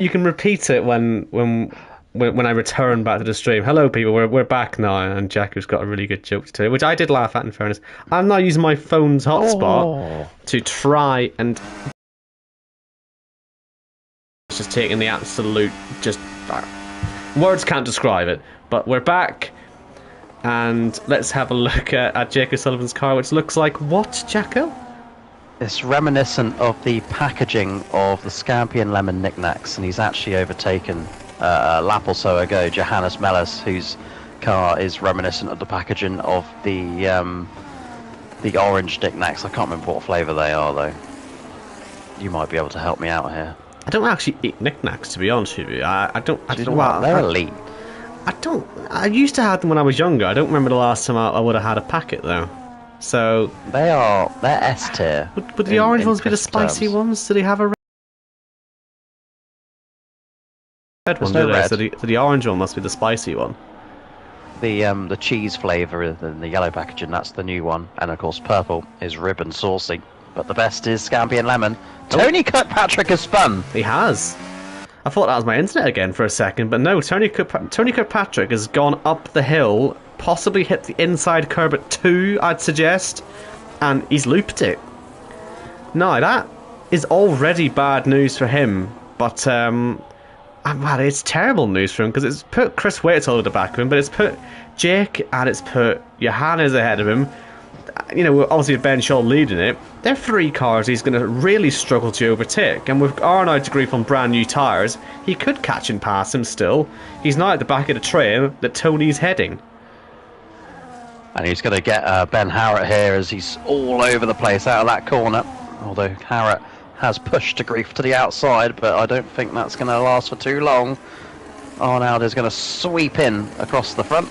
You can repeat it when I return back to the stream. Hello, people. We're back now, and Jacko's got a really good joke to tell, which I did laugh at. In fairness, I'm now using my phone's hotspot to try and just taking the absolute words can't describe it. But we're back, and let's have a look at Jake O'Sullivan's car, which looks like what, Jacko? It's reminiscent of the packaging of the Scampi and Lemon knickknacks, and he's actually overtaken a lap or so ago Johannes Mellis, whose car is reminiscent of the packaging of the orange knickknacks. I can't remember what flavour they are though. You might be able to help me out here. I don't actually eat knickknacks, to be honest with you. I don't. They're elite. I used to have them when I was younger. I don't remember the last time I would have had a packet though. So they're S tier. Would the orange ones be the spicy ones? Do they have a red one? No red. So the orange one must be the spicy one. The cheese flavour in the yellow packaging, that's the new one, and of course purple is rib and saucy. But the best is Scampi and Lemon. Tony Kirkpatrick has spun. He has. I thought that was my internet again for a second, but no. Tony Kirkpatrick has gone up the hill, possibly hit the inside curb at 2, I'd suggest, and he's looped it. Now, that is already bad news for him, but man, it's terrible news for him, because it's put Chris Waits all over the back of him, but it's put Jake and it's put Johannes ahead of him. You know, obviously with Ben Shaw leading it, they're 3 cars he's going to really struggle to overtake, and with Arnaud to grief on brand new tyres, he could catch and pass him still. He's now at the back of the train that Tony's heading. And he's going to get Ben Harrett here as he's all over the place out of that corner. Although Harrett has pushed to grief to the outside, but I don't think that's going to last for too long. Arnaud is going to sweep in across the front,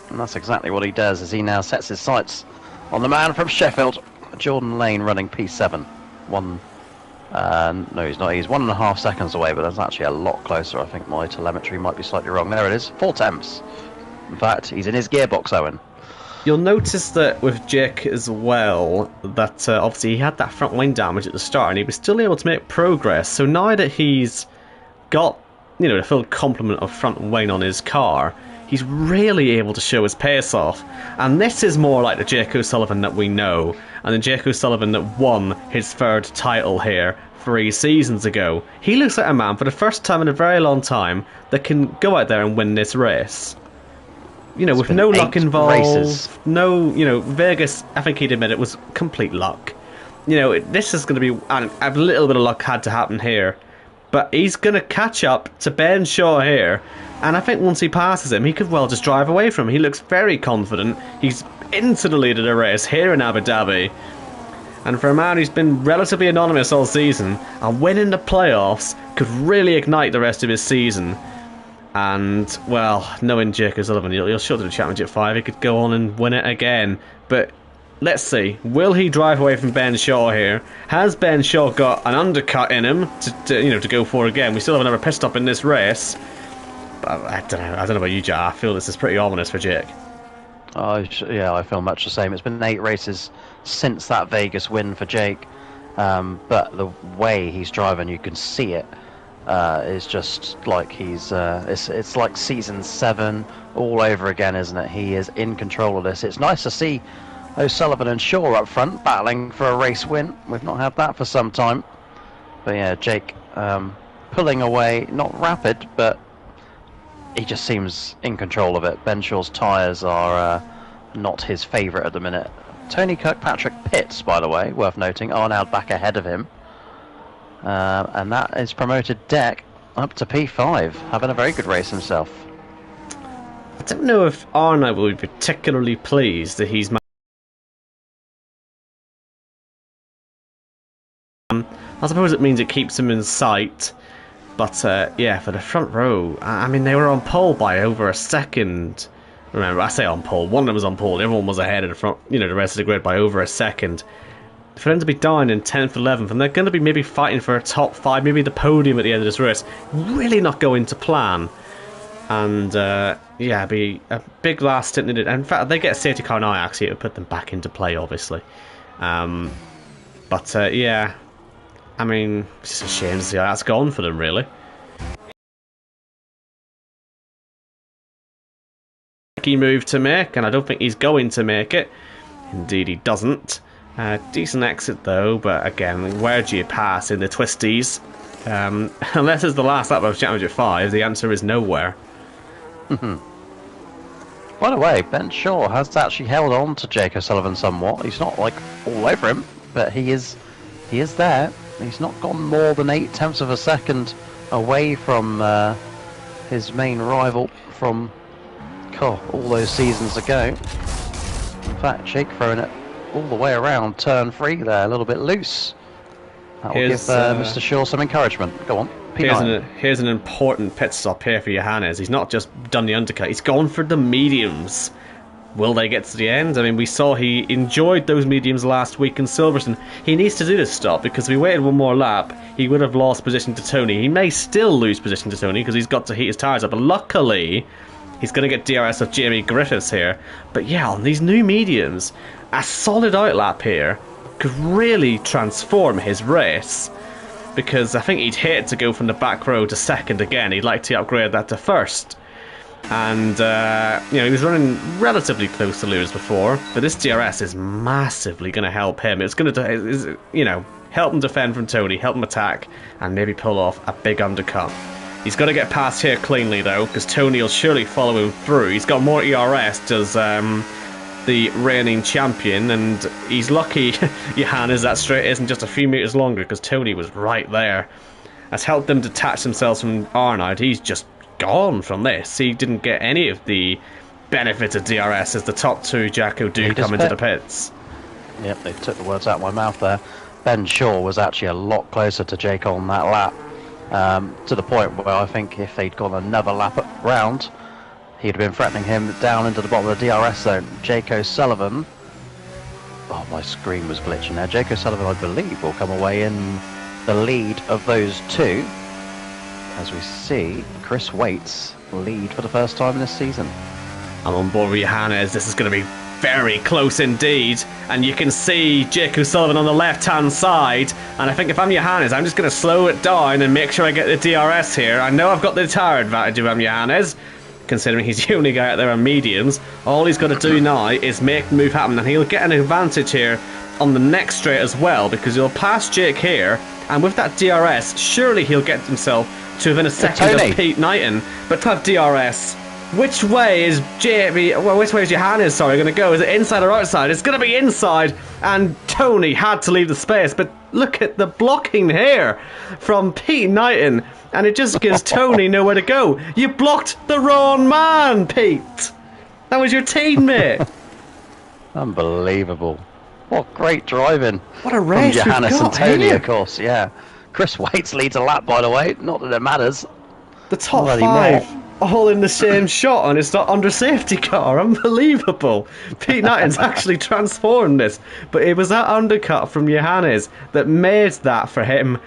and that's exactly what he does as he now sets his sights on the man from Sheffield, Jordan Lane, running P7. No, he's not. He's 1.5 seconds away, but that's actually a lot closer. I think my telemetry might be slightly wrong. There it is, 4 tenths. In fact, he's in his gearbox, Owen. You'll notice that with Jake as well, that obviously he had that front wing damage at the start, and he was still able to make progress. So now that he's got, you know, the full complement of front wing on his car, he's really able to show his pace off. And this is more like the Jake O'Sullivan that we know, and the Jake O'Sullivan that won his 3rd title here 3 seasons ago. He looks like a man, for the first time in a very long time, that can go out there and win this race. You know, with no luck involved, no, you know, Vegas, I think he'd admit it, was complete luck. You know, this is going to be, and a little bit of luck had to happen here, but he's going to catch up to Ben Shaw here, and I think once he passes him, he could well just drive away from him. He looks very confident. He's into the lead of the race here in Abu Dhabi, and for a man who's been relatively anonymous all season, and winning the playoffs could really ignite the rest of his season. And, well, knowing Jake O'Sullivan, he'll show to the Championship 5, he could go on and win it again. But let's see, will he drive away from Ben Shaw here? Has Ben Shaw got an undercut in him to go for again? We still have another pit stop in this race. But I don't know about you, Jack. I feel this is pretty ominous for Jake. Yeah, I feel much the same. It's been 8 races since that Vegas win for Jake. But the way he's driving, you can see it. Is just like he's it's like season 7 all over again, isn't it? He is in control of this. It's nice to see O'Sullivan and Shaw up front battling for a race win. We've not had that for some time. But yeah, Jake pulling away, not rapid, but he just seems in control of it. Ben Shaw's tyres are not his favourite at the minute. Tony Kirkpatrick pits, by the way, worth noting. Arnaud back ahead of him. And that is promoted Deck up to P5, having a very good race himself. I don't know if Arnaud will be particularly pleased that he's... I suppose it means it keeps him in sight, but yeah, for the front row, I mean, they were on pole by over a second. Remember, I say on pole, one of them was on pole, everyone was ahead of the front, you know, the rest of the grid by over a second. For them to be down in 10th, 11th, and they're going to be maybe fighting for a top 5, maybe the podium at the end of this race, really not going to plan. And yeah, be a big last stint. In fact, they get a safety car now, actually, it would put them back into play, obviously. But yeah, I mean, it's just a shame to see how that's gone for them, really. tricky move to make, and I don't think he's going to make it. Indeed, he doesn't. Decent exit though, but again, where do you pass in the twisties? Unless it's the last lap of Championship 5, the answer is nowhere. By the way, Ben Shaw has actually held on to Jake O'Sullivan somewhat. He's not like all over him, but he is there. He's not gone more than 0.8 of a second away from his main rival from all those seasons ago. In fact, Jake throwing it all the way around turn 3 there, a little bit loose. That will give Mr. Shaw some encouragement. Go on. Here's an important pit stop here for Johannes. He's not just done the undercut, he's gone for the mediums. Will they get to the end? I mean, we saw he enjoyed those mediums last week in Silverstone. He needs to do this stop because if he waited one more lap, he would have lost position to Tony. He may still lose position to Tony because he's got to heat his tyres up. But luckily, he's going to get DRS of Jamie Griffiths here. But yeah, on these new mediums, a solid outlap here could really transform his race. Because I think he'd hate to go from the back row to second again. He'd like to upgrade that to first. And, he was running relatively close to Lewis before, but this DRS is massively going to help him. It's going to, help him defend from Tony, help him attack, and maybe pull off a big undercut. He's got to get past here cleanly, though, because Tony will surely follow him through. He's got more ERS, does the reigning champion, and he's lucky, Johannes, that straight isn't just a few metres longer, because Tony was right there. Has helped them detach themselves from Arnold. He's just gone from this. He didn't get any of the benefits of DRS as the top two Jacko do come into the pits. Yep, they took the words out of my mouth there. Ben Shaw was actually a lot closer to Jake on that lap, to the point where I think if they'd gone another lap round, he'd have been threatening him down into the bottom of the DRS zone. Jake O'Sullivan, oh, my screen was glitching there. Jake O'Sullivan, I believe, will come away in the lead of those two. As we see, Chris Waits lead for the first time in this season. I'm on board with Johannes. This is going to be very close indeed. And you can see Jake O'Sullivan on the left-hand side. And I think if I'm Johannes, I'm just going to slow it down and make sure I get the DRS here. I know I've got the tyre advantage if I'm Johannes, considering he's the only guy out there on mediums. All he's got to do now is make the move happen. And he'll get an advantage here on the next straight as well, because he'll pass Jake here. And with that DRS, surely he'll get himself to within a second of Pete Knighton. But to have DRS, which way is which way is Johannes, going to go? Is it inside or outside? It's going to be inside, and Tony had to leave the space. But look at the blocking here from Pete Knighton, and it just gives Tony nowhere to go. You blocked the wrong man, Pete. That was your teammate. Unbelievable. What great driving. What a race from Johannes and Tony, here. Of course, yeah. Chris Waits leads a lap, by the way. Not that it matters. The top five all in the same shot, and it's not under safety car. Unbelievable. Pete Knighton's actually transformed this. But it was that undercut from Johannes that made that for him.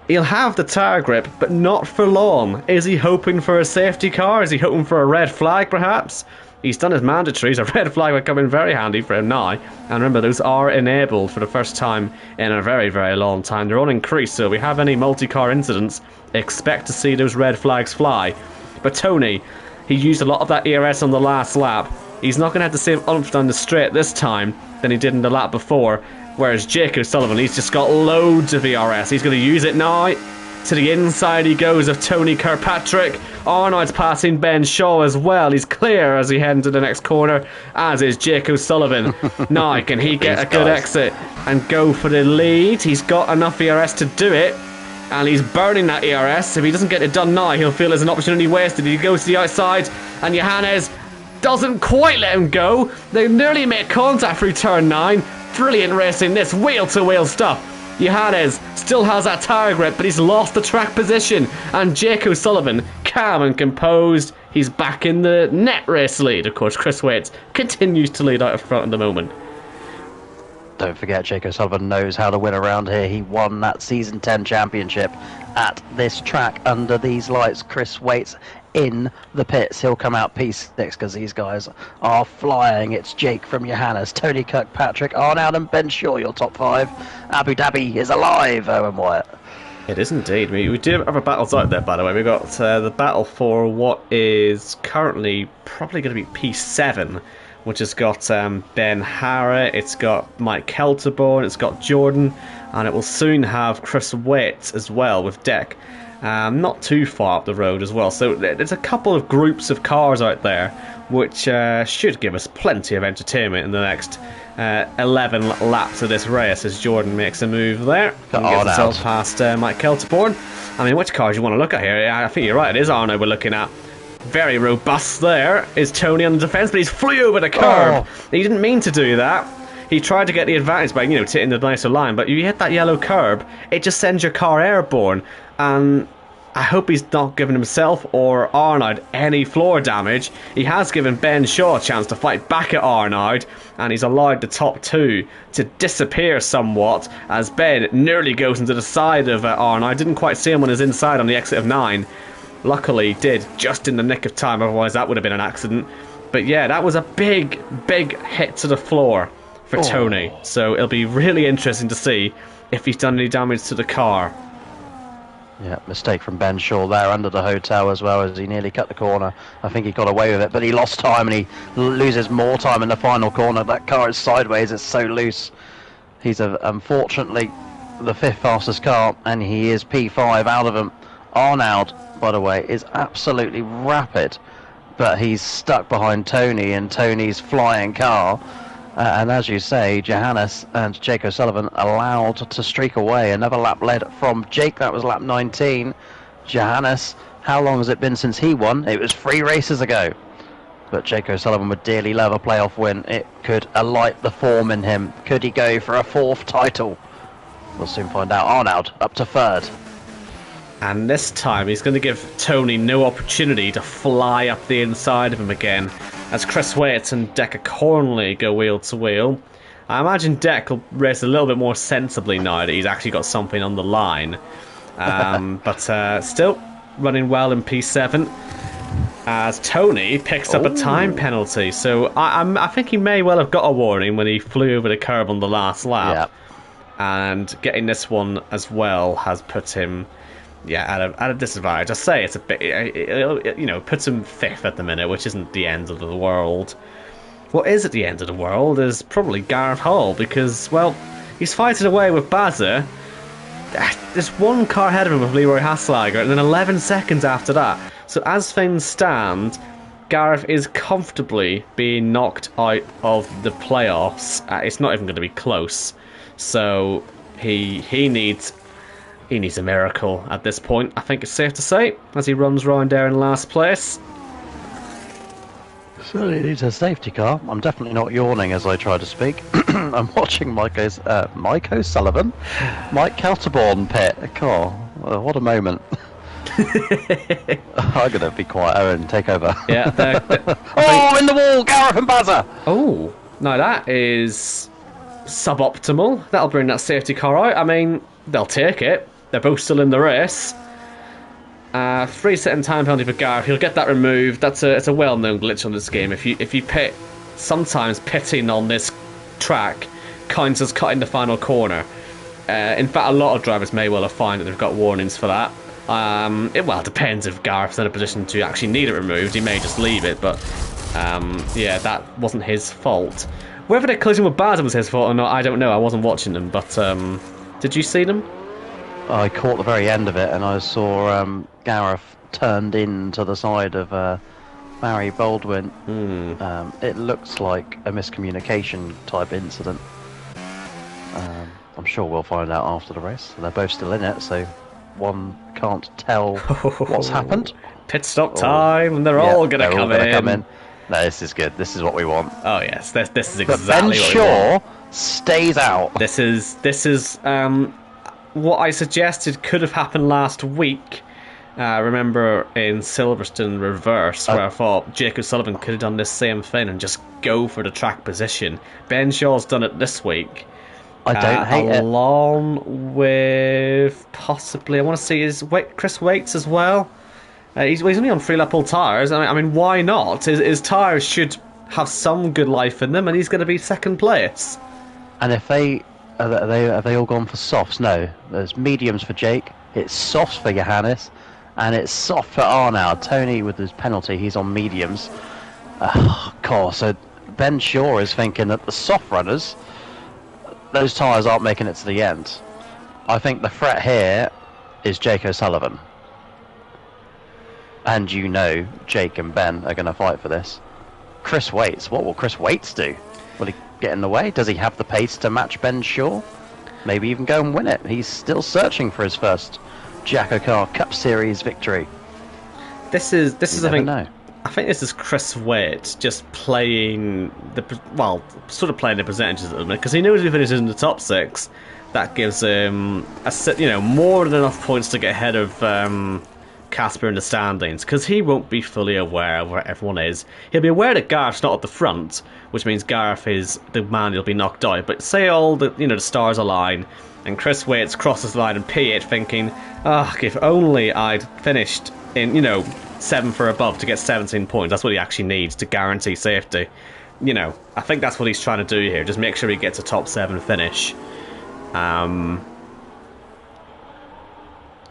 He'll have the tyre grip, but not for long. Is he hoping for a safety car? Is he hoping for a red flag, perhaps? He's done his mandatories. A red flag would come in very handy for him now. And remember, those are enabled for the first time in a very, very long time. They're on increase, so if we have any multi-car incidents, expect to see those red flags fly. But Tony, he used a lot of that ERS on the last lap. He's not going to have the same oomph down the straight this time than he did in the lap before. Whereas Jake O'Sullivan, he's just got loads of ERS. He's going to use it now. To the inside he goes of Tony Kirkpatrick. Arnold's passing Ben Shaw as well. He's clear as he heads into the next corner, as is Jake O'Sullivan. Now, can he get a good exit and go for the lead? He's got enough ERS to do it, and he's burning that ERS. If he doesn't get it done now, he'll feel there's an opportunity wasted. He goes to the outside, and Johannes doesn't quite let him go. They nearly make contact through turn 9. Brilliant racing, this wheel-to-wheel stuff. Johannes still has that tyre grip, but he's lost the track position. And Jake O'Sullivan, calm and composed, he's back in the net race lead. Of course, Chris Waits continues to lead out of front at the moment. Don't forget, Jake O'Sullivan knows how to win around here. He won that Season 10 championship at this track under these lights. Chris Waits in the pits. He'll come out P6 because these guys are flying. It's Jake from Johannes, Tony Kirkpatrick, Arnold and Ben Shaw, your top 5. Abu Dhabi is alive, Owen Wyatt. It is indeed. We do have other battles out there, by the way. We've got the battle for what is currently probably going to be P7, which has got Ben Harrah, it's got Mike Kelterborn, it's got Jordan, and it will soon have Chris Waite as well with Deck. Not too far up the road as well. So there's a couple of groups of cars out there which should give us plenty of entertainment in the next 11 laps of this race as Jordan makes a move there and gets himself past Mike Kelterborn. I mean, which cars you want to look at here? I think you're right, it is Arno we're looking at. Very robust there is Tony on the defence, but he's flew over the curb. He didn't mean to do that. He tried to get the advantage by, hitting the nicer line, but you hit that yellow curb, it just sends your car airborne. And I hope he's not given himself or Arnaud any floor damage. He has given Ben Shaw a chance to fight back at Arnaud, and he's allowed the top two to disappear somewhat as Ben nearly goes into the side of Arnaud. Didn't quite see him on his inside on the exit of 9. Luckily did, just in the nick of time, otherwise that would have been an accident. But yeah, that was a big hit to the floor for Tony. So it'll be really interesting to see if he's done any damage to the car. Yeah, mistake from Ben Shaw there under the hotel as well, as he nearly cut the corner. I think he got away with it, but he lost time and he loses more time in the final corner. That car is sideways, it's so loose. He's unfortunately the 5th fastest car, and he is P5 out of him. Arnaud, by the way, is absolutely rapid, but he's stuck behind Tony in Tony's flying car. And as you say, Johannes and Jake O'Sullivan allowed to streak away. Another lap led from Jake, that was lap 19. Johannes, how long has it been since he won? It was 3 races ago. But Jake O'Sullivan would dearly love a playoff win. It could alight the form in him. Could he go for a 4th title? We'll soon find out. Arnaud up to 3rd. And this time he's going to give Tony no opportunity to fly up the inside of him again, as Chris Waite and Deck Cornley go wheel to wheel. I imagine Deck will race a little bit more sensibly now that he's actually got something on the line. But still running well in P7, as Tony picks up a time penalty. So I think he may well have got a warning when he flew over the curb on the last lap. Yep. And getting this one as well has put him... at a disadvantage. I say it's a bit, it puts him 5th at the minute, which isn't the end of the world. What is at the end of the world is probably Gareth Hall, because, well, he's fighting away with Baza. There's one car ahead of him with Leroy Haslager, and then 11 seconds after that. So as things stand, Gareth is comfortably being knocked out of the playoffs. It's not even going to be close. So he needs a miracle at this point, I think it's safe to say, as he runs round there in last place. So he needs a safety car. I'm definitely not yawning as I try to speak. I'm watching Mike O'Sullivan, Mike Kelterborn pit a car. What a moment. I'm going to be quiet and take over. Yeah. In the wall, Gareth and Baza! Oh, no, that is suboptimal. That'll bring that safety car out. I mean, they'll take it. They're both still in the race. 3-second time penalty for Gareth. He'll get that removed. It's a well-known glitch on this game. If you pit, sometimes pitting on this track counts as cutting the final corner. In fact, a lot of drivers may well have found that they've got warnings for that. It depends if Gareth's in a position to actually need it removed. He may just leave it, but that wasn't his fault. Whether the collision with Baza was his fault or not, I don't know. I wasn't watching them, but did you see them? I caught the very end of it, and I saw Gareth turned in to the side of Barry Baldwin. It looks like a miscommunication type incident. I'm sure we'll find out after the race. They're both still in it, so one can't tell what's happened. Pit stop time, and they're all going to come in. No, this is good. This is what we want. Oh yes, this is exactly but Ben what Shaw we want. Stays out. This is what I suggested could have happened last week. Remember in Silverstone Reverse, where I thought Jake O'Sullivan could have done this same thing and just go for the track position. Ben Shaw's done it this week. I don't hate it. Along with possibly, I want to see Chris Waits as well. He's only on 3-lap-all tyres. I mean, why not? His tyres should have some good life in them, and he's going to be 2nd place. And if have they all gone for softs? No, there's mediums for Jake, It's soft for Johannes, and it's soft for Arnaud. Tony, with his penalty, he's on mediums. Oh, God, so Ben Shaw is thinking that the soft runners, those tyres aren't making it to the end. I think the threat here is Jake O'Sullivan. And you know Jake and Ben are going to fight for this. Chris Waits, what will Chris Waits do? Will he get in the way? Does he have the pace to match Ben Shaw? Maybe even go and win it. He's still searching for his first Jackocar Cup Series victory. This is I think know. I think this is Chris Waite just playing sort of playing the percentages at the minute, because he knows if he finishes in the top 6, that gives him more than enough points to get ahead of Casper in the standings, because he won't be fully aware of where everyone is. He'll be aware that Gareth's not at the front, which means Gareth is the man who'll be knocked out. But say all the stars align, and Chris Waits crosses the line in P8 thinking, if only I'd finished in 7th or above to get 17 points. That's what he actually needs to guarantee safety. I think that's what he's trying to do here. Just make sure he gets a top 7 finish.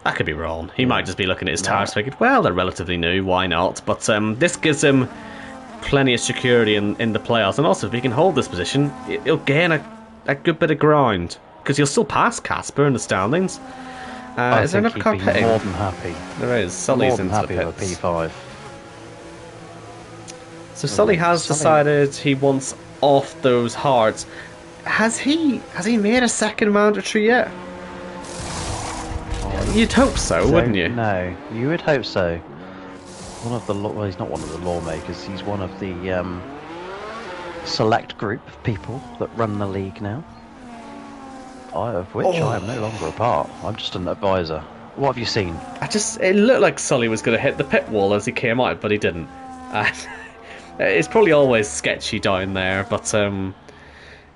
I could be wrong. He might just be looking at his tires thinking, well, they're relatively new, why not? But this gives him plenty of security in the playoffs. And also, if he can hold this position, he'll gain a good bit of ground, because he'll still pass Casper in the standings. Is there another car pitting? More than happy. There is. Sully's into the pits. With P5. So Sully has decided he wants off those hards. Has he made a second mandatory yet? You'd hope so, wouldn't you? No, you would hope so. He's not one of the lawmakers. He's one of the select group of people that run the league now. Of which I am no longer a part. I'm just an advisor. What have you seen? It looked like Sully was going to hit the pit wall as he came out, but he didn't. It's probably always sketchy down there, but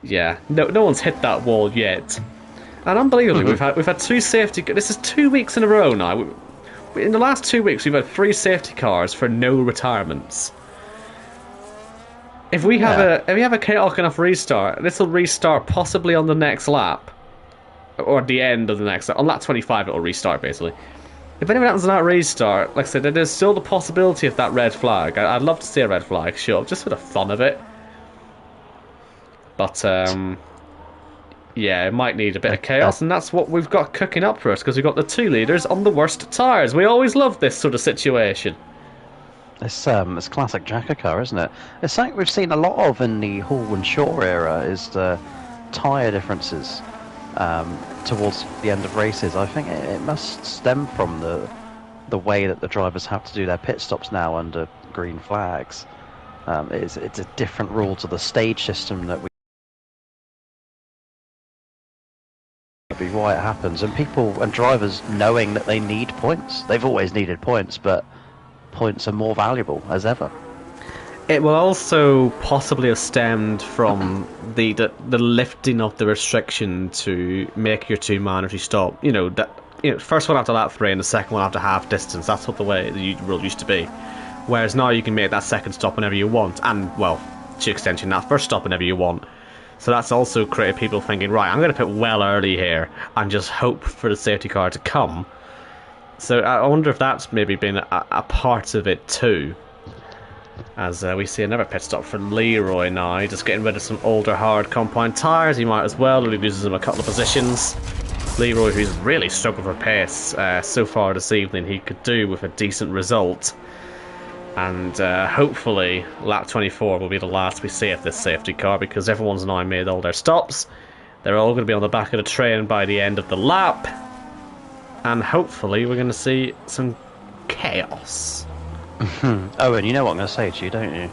yeah, no one's hit that wall yet. And unbelievably, we've had 2 safety. This is 2 weeks in a row now. In the last 2 weeks, we've had 3 safety cars for no retirements. If we have a chaotic enough restart, this will restart possibly on the next lap, or at the end of the next lap. On lap 25, it'll restart basically. If anything happens on that restart, like I said, there's still the possibility of that red flag. I'd love to see a red flag show up just for the fun of it. But yeah, it might need a bit of chaos, and that's what we've got cooking up for us, because we've got the 2 leaders on the worst tyres. We always love this sort of situation. It's classic Jackocar, isn't it? It's something we've seen a lot of in the Hall and Shaw era, is the tyre differences towards the end of races. I think it must stem from the way that the drivers have to do their pit stops now under green flags. It's a different rule to the stage system that we be why it happens, and people and drivers knowing that they need points. They've always needed points, but points are more valuable as ever. It will also possibly have stemmed from the lifting of the restriction to make your 2 mandatory stop. First one after lap 3 and the second one after half distance. That's what the way the rule used to be. Whereas now you can make that second stop whenever you want, and well, to extension, that first stop whenever you want. So that's also created people thinking, right, I'm going to pit well early here and just hope for the safety car to come. So I wonder if that's maybe been a part of it too. As we see another pit stop for Leroy now, just getting rid of some older hard compound tyres. He might as well, he loses him a couple of positions. Leroy, who's really struggled for pace so far this evening, he could do with a decent result. And hopefully lap 24 will be the last we see of this safety car, because everyone's now made all their stops. They're all going to be on the back of the train by the end of the lap. And hopefully we're going to see some chaos. Oh, and you know what I'm going to say to you, don't you?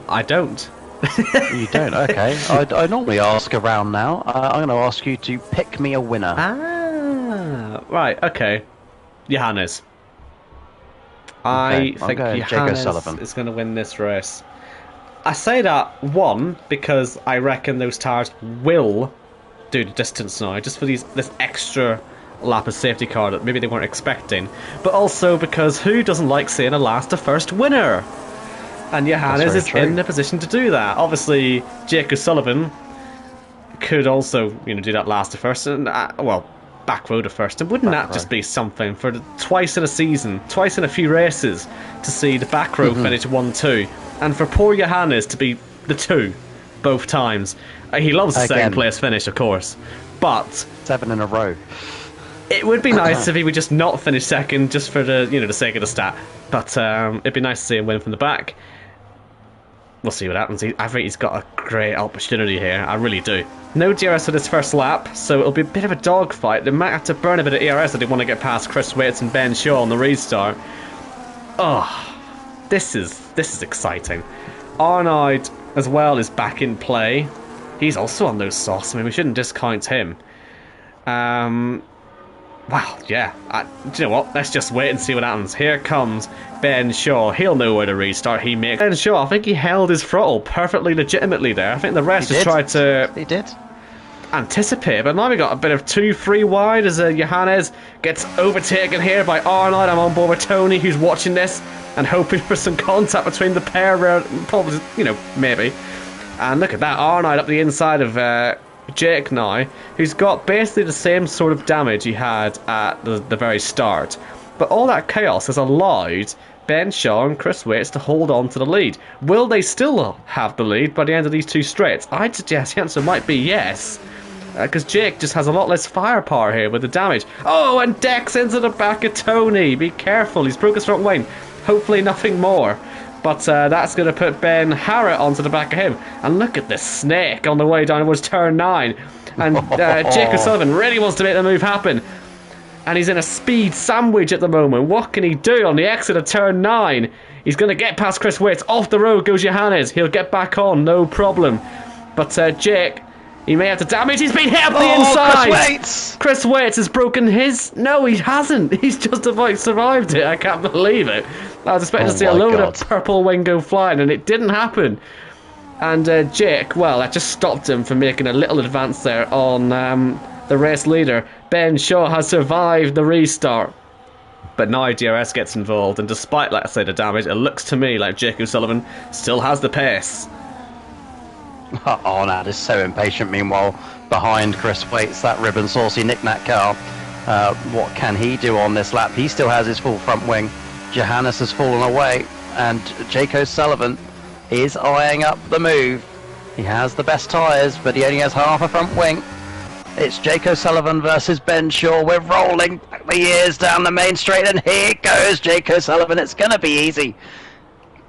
I don't. You don't? Okay. I normally ask around now. I'm going to ask you to pick me a winner. Ah, right, okay. Johannes. I think Johannes is going to win this race. I say that, one, because I reckon those tyres will do the distance now, just for this extra lap of safety car that maybe they weren't expecting, but also because who doesn't like seeing a last to first winner? And Johannes is in the position to do that. Obviously, Jake O'Sullivan could also, do that last to first, and well, back row to first. And wouldn't that just be something for twice in a season, twice in a few races, to see the back row finish 1-2, and for poor Johannes to be the 2 both times. He loves the second place finish, of course, but 7 in a row. It would be nice if he would just not finish second, just for the the sake of the stat. But it'd be nice to see him win from the back. We'll see what happens. I think he's got a great opportunity here. I really do. No DRS for this first lap, so it'll be a bit of a dogfight. They might have to burn a bit of ERS if they want to get past Chris Waits and Ben Shaw on the restart. Oh, this is exciting. Arnaud as well is back in play. He's also on those softs. I mean, we shouldn't discount him. Wow, yeah. Do you know what? Let's just wait and see what happens. Here comes Ben Shaw. He'll know where to restart. He makes Ben Shaw. I think he held his throttle perfectly legitimately there. I think the rest just tried to anticipate. But now we got a bit of 2-3 wide as Johannes gets overtaken here by Arnaud. I'm on board with Tony, who's watching this and hoping for some contact between the pair. Probably, maybe. And look at that. Arnaud up the inside of Jake now, who's got basically the same sort of damage he had at the very start. But all that chaos has allowed Ben Shaw and Chris Waits to hold on to the lead. Will they still have the lead by the end of these 2 straights? I'd suggest the answer might be yes. Because Jake just has a lot less firepower here with the damage. Oh, and Dex into the back of Tony. Be careful, he's broke his front wing. Hopefully nothing more. But that's going to put Ben Harrett onto the back of him. And look at this snake on the way down towards turn 9. And Jake O'Sullivan really wants to make the move happen. And he's in a speed sandwich at the moment. What can he do on the exit of turn 9? He's going to get past Chris Waits. Off the road goes Johannes. He'll get back on, no problem. But Jake, he may have to damage. He's been hit up the inside. Chris Waits has broken his... No, he hasn't. He's just about survived it. I can't believe it. I was expecting to see a load of purple wing go flying, and it didn't happen. And Jake, well, that just stopped him from making a little advance there on the race leader. Ben Shaw has survived the restart. But now DRS gets involved, and despite, let's say, the damage, it looks to me like Jake O'Sullivan still has the pace. Arnaud is so impatient, meanwhile, behind Chris Waits, that ribbon saucy knick-knack car. What can he do on this lap? He still has his full front wing. Johannes has fallen away, and Jake O'Sullivan is eyeing up the move. He has the best tyres, but he only has half a front wing. It's Jake O'Sullivan versus Ben Shaw. We're rolling back the years down the main straight, and here goes Jake O'Sullivan. It's going to be easy.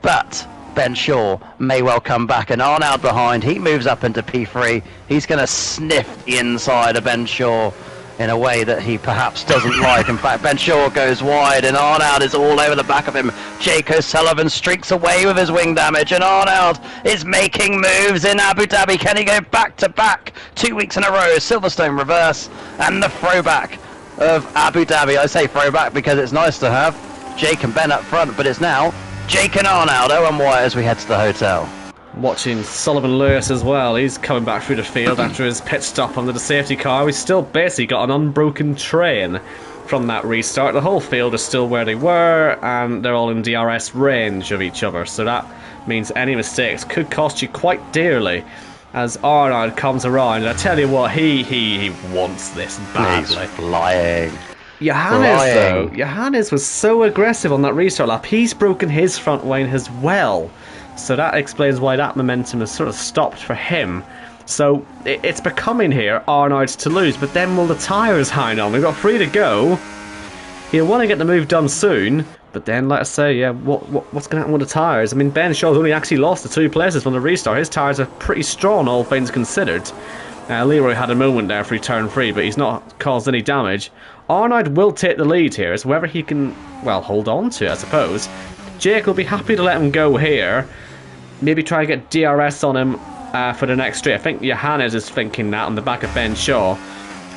But Ben Shaw may well come back, and Arnaud behind. He moves up into P3. He's going to sniff the inside of Ben Shaw in a way that he perhaps doesn't like. In fact, Ben Shaw goes wide, and Arnaud is all over the back of him. Jake O'Sullivan streaks away with his wing damage, and Arnaud is making moves in Abu Dhabi. Can he go back to back 2 weeks in a row? Silverstone reverse, and the throwback of Abu Dhabi. I say throwback because it's nice to have Jake and Ben up front, but it's now Jake and Arnaud, O and Y, as we head to the hotel. Watching Sullivan Lewis as well. He's coming back through the field after his pit stop under the safety car. We've still basically got an unbroken train from that restart. The whole field is still where they were, and they're all in DRS range of each other. So that means any mistakes could cost you quite dearly as Arnaud comes around. And I tell you what, he wants this badly. He's flying. Johannes was so aggressive on that restart lap. He's broken his front wing as well. So that explains why that momentum has sort of stopped for him. So it's becoming here Arnaud's to lose, but then will the tyres hang on? We've got 3 to go. He'll want to get the move done soon, but then, like I say, yeah, what's going to happen with the tyres? I mean, Ben Shaw's only actually lost the 2 places from the restart. His tyres are pretty strong, all things considered. Leroy had a moment there for turn 3, but he's not caused any damage. Arnaud will take the lead here. It's whether he can, well, hold on to it, I suppose. Jake will be happy to let him go here. Maybe try and get DRS on him for the next straight. I think Johannes is thinking that on the back of Ben Shaw.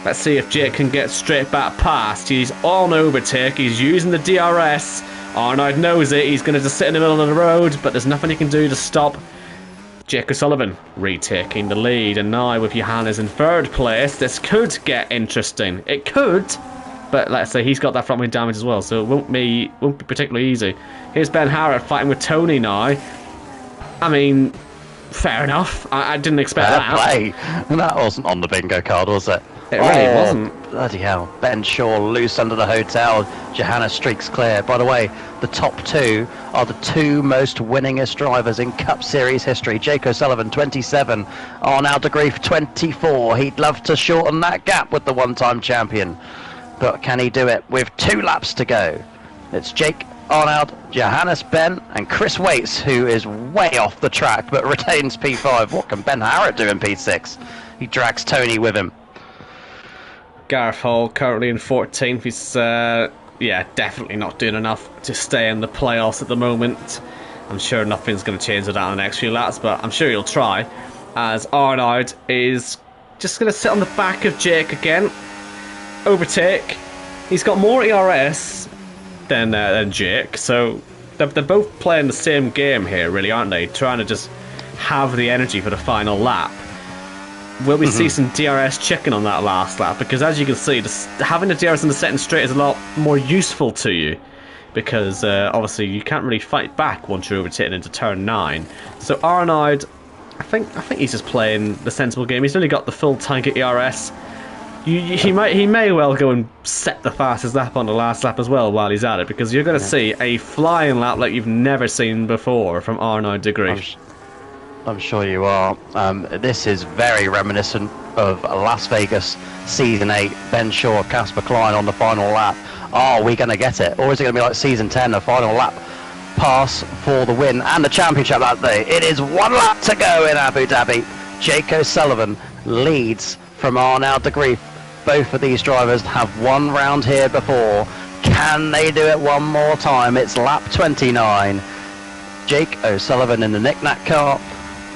Let's see if Jake can get straight back past. He's on overtake. He's using the DRS. Arnaud knows it. He's going to just sit in the middle of the road, but there's nothing he can do to stop Jake O'Sullivan retaking the lead. And now with Johannes in 3rd place, this could get interesting. It could, but let's say he's got that front wing damage as well, so it won't be particularly easy. Here's Ben Harrett fighting with Tony now. I mean, fair enough. I didn't expect that. Play. That wasn't on the bingo card, was it? It really wasn't. Bloody hell. Ben Shaw loose under the hotel. Johanna streaks clear. By the way, the top two are the two most winningest drivers in Cup Series history. Jake O'Sullivan, 27. Arnaud de Grief, 24. He'd love to shorten that gap with the one-time champion. But can he do it with 2 laps to go? It's Jake, Arnaud, Johannes, Ben, and Chris Waits, who is way off the track but retains P5. What can Ben Harrod do in P6? He drags Tony with him. Gareth Hall currently in 14th. He's, definitely not doing enough to stay in the playoffs at the moment. I'm sure nothing's going to change with that in the next few laps, but I'm sure he'll try. As Arnaud is just going to sit on the back of Jake again. Overtake. He's got more ERS than Jake, so they're both playing the same game here, really, aren't they? Trying to just have the energy for the final lap. Will we see some DRS chicken on that last lap? Because as you can see, having the DRS in the second straight is a lot more useful to you. Because obviously you can't really fight back once you're overtaken into turn 9. So Arnaud, I think he's just playing the sensible game. He's only got the full tank of ERS. He may well go and set the fastest lap on the last lap as well while he's at it, because you're going to see a flying lap like you've never seen before from Arnaud de Grief. I'm sure you are. This is very reminiscent of Las Vegas Season 8, Ben Shaw, Casper Klein on the final lap. Are we going to get it? Or is it going to be like Season 10, the final lap pass for the win and the championship that day? It is 1 lap to go in Abu Dhabi. Jake O'Sullivan leads from Arnaud de Grief. Both of these drivers have won round here before. Can they do it one more time? It's lap 29. Jake O'Sullivan in the Knick-Knack car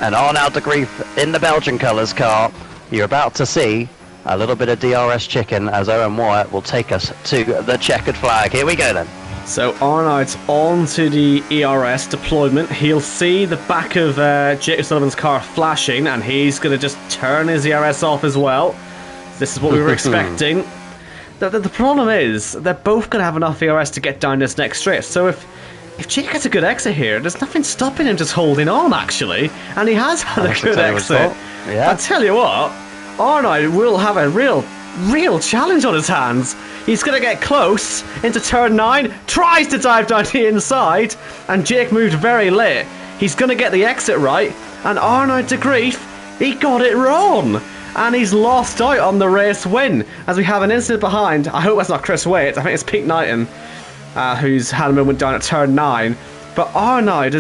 and Arnaud de Grief in the Belgian colours car. You're about to see a little bit of DRS chicken as Owen Wyatt will take us to the checkered flag. Here we go then. So Arnaud's on to the ERS deployment. He'll see the back of Jake O'Sullivan's car flashing, and he's going to just turn his ERS off as well. This is what we were expecting. The problem is, they're both going to have enough ERS to get down this next straight. So if Jake gets a good exit here, there's nothing stopping him just holding on, actually. And he has had a good exit. Yeah. I tell you what, Arnaud will have a real challenge on his hands. He's going to get close into turn 9, tries to dive down the inside, and Jake moved very late. He's going to get the exit right, and Arnaud de Grief, he got it wrong. And he's lost out on the race win, as we have an incident behind. I hope that's not Chris Waits. I think it's Pete Knighton, who's had a moment down at turn 9. But Arnaud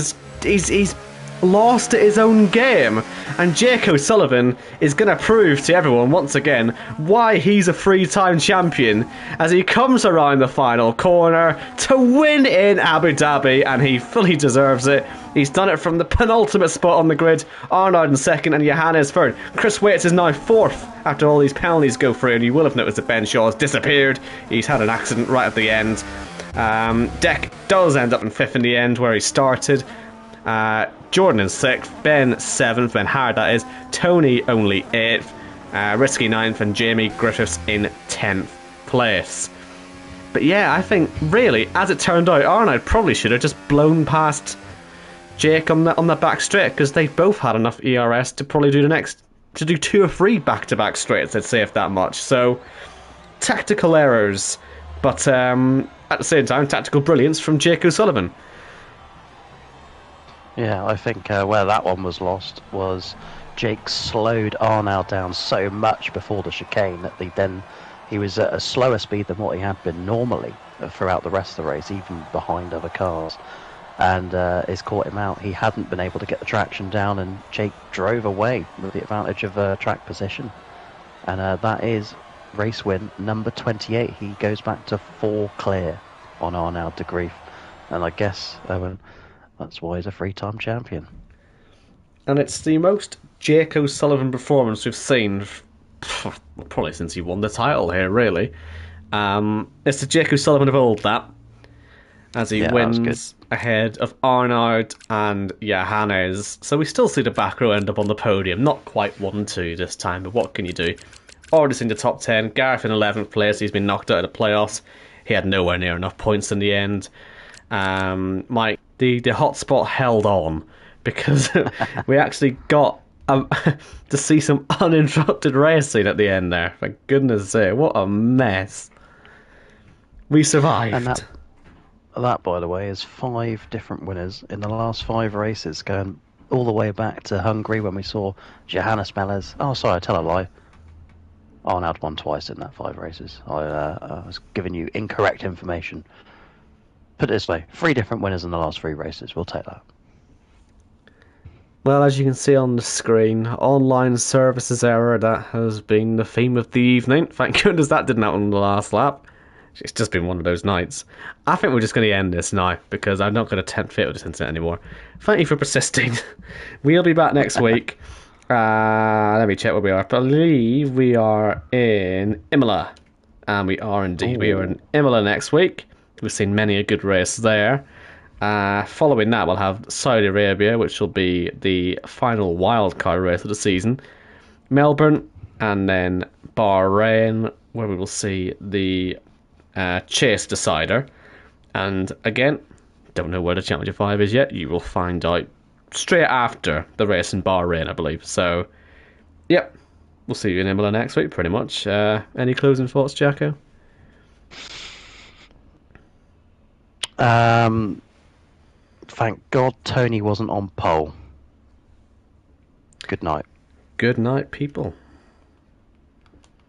he's lost at his own game, and Jake O'Sullivan is going to prove to everyone once again why he's a 3-time champion as he comes around the final corner to win in Abu Dhabi, and he fully deserves it. He's done it from the penultimate spot on the grid. Arnaud in second and Johannes third. Chris Waits is now 4th after all these penalties go through, and you will have noticed that Ben Shaw has disappeared. He's had an accident right at the end. Deck does end up in 5th in the end where he started. Jordan in 6th, Ben 7th, Ben Harrod that is, Tony only 8th, Risky 9th, and Jamie Griffiths in 10th place. But yeah, I think really, as it turned out, Arnaud probably should have just blown past Jake on the back straight, because they both had enough ERS to probably do 2 or 3 back-to-back straights, I'd say, if that much. So, tactical errors, but at the same time, tactical brilliance from Jake O'Sullivan. Yeah, I think where that one was lost was Jake slowed Arnaud down so much before the chicane that he was at a slower speed than what he had been normally throughout the rest of the race, even behind other cars. And it's caught him out. He hadn't been able to get the traction down, and Jake drove away with the advantage of track position. And that is race win number 28. He goes back to 4 clear on Arnaud de Grief. And I guess, Owen, that's why he's a 3-time champion. And it's the most Jake O'Sullivan performance we've seen probably since he won the title here, really. It's the Jake O'Sullivan of old, that. As he wins ahead of Arnaud and Johannes. So we still see the back row end up on the podium. Not quite 1 and 2 this time, but what can you do? Orders in the top 10. Gareth in 11th place. He's been knocked out of the playoffs. He had nowhere near enough points in the end. Mike, the hot spot held on, because we actually got to see some uninterrupted racing at the end there. For goodness sake, what a mess. We survived. And that, by the way, is 5 different winners in the last 5 races, going all the way back to Hungary when we saw Johannes Mellers. Oh, sorry, I tell a lie. Arnold won twice in that 5 races. I was giving you incorrect information. Put it this way, 3 different winners in the last 3 races. We'll take that. Well, as you can see on the screen, online services error, that has been the theme of the evening. Thank goodness that didn't happen on the last lap. It's just been one of those nights. I think we're just going to end this now, because I'm not going to tempt fate with this incident anymore. Thank you for persisting. We'll be back next week. Let me check where we are. I believe we are in Imola. And we are indeed. Ooh. We are in Imola next week. We've seen many a good race there. Following that, we'll have Saudi Arabia, which will be the final wildcard race of the season. Melbourne, and then Bahrain, where we will see the chase decider. And again, don't know where the Championship 5 is yet. You will find out straight after the race in Bahrain, I believe. So, yep, we'll see you in Imola next week, pretty much. Any closing thoughts, Jacko? Thank God Tony wasn't on pole. Good night. Good night, people.